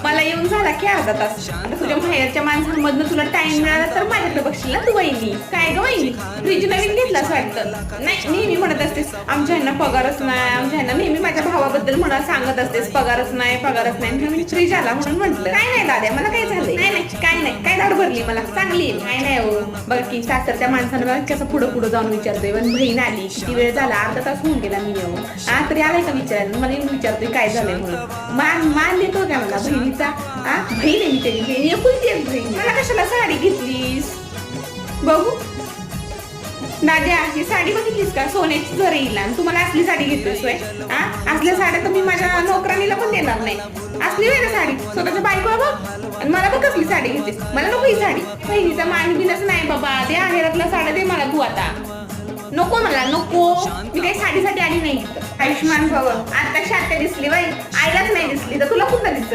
मला येऊन झाला की अर्धा तास. आता तुझ्या बाहेरच्या माणसांमधनं तुला टाइम मिळाला तर माझ्याकडे बघशील ना तू. वहिनी काय ग वहिनी, फ्रीज नवीन घेतलास वाटतं. नाही, नेहमी म्हणत असतेस आमच्या ह्यांना पगारच नाही, आमच्या ह्यांना नेहमी माझ्या भावाबद्दल म्हणा सांगत असतेस पगारच नाही पगारच नाही. मी फ्रीज आला म्हणून म्हटलं. काय नाही दाद्या, मला काय झालंय. नाही नाही काय नाही, काय दाढ भरली मला चांगली. काय नाही हो, बघ की सासरच्या माणसांना कसं पुढं पुढं जाऊन विचारतोय. पण बहीण आली किती वेळ झाला, अर्धा तास होऊन गेला मी येऊ. तरी आलाय का विचारायला, मला येऊन विचारतोय काय झालंय म्हणून. मान देतो का मला बहिणीचा. बहीण आहे मी त्याची, बहीण एकुलती एक बहीण. मला कशाला साडी घेतलीस बघू. दाद्या ही साडी बघितलीस का, सोन्याची जर येईल. आणि तुम्हाला असली साडी घेतोय. असल्या साड्या तर मी माझ्या नोकरानीला पण देणार नाही. असली वेळ साडी स्वतःच्या बायकोला बघ आणि मला बघ कसली साडी घेतेस. मला नको ही साडी. बहिणीचा मान बिनच नाही बाबा, दे आहेरातल्या साड्या दे मला तू. आता नको मला नको, मी काही साडीसाठी आली नाही. आयुष्मान भव. आत्ताशी आत्या दिसली बाई, आईलाच नाही दिसली तर तुला कुठं दिसत.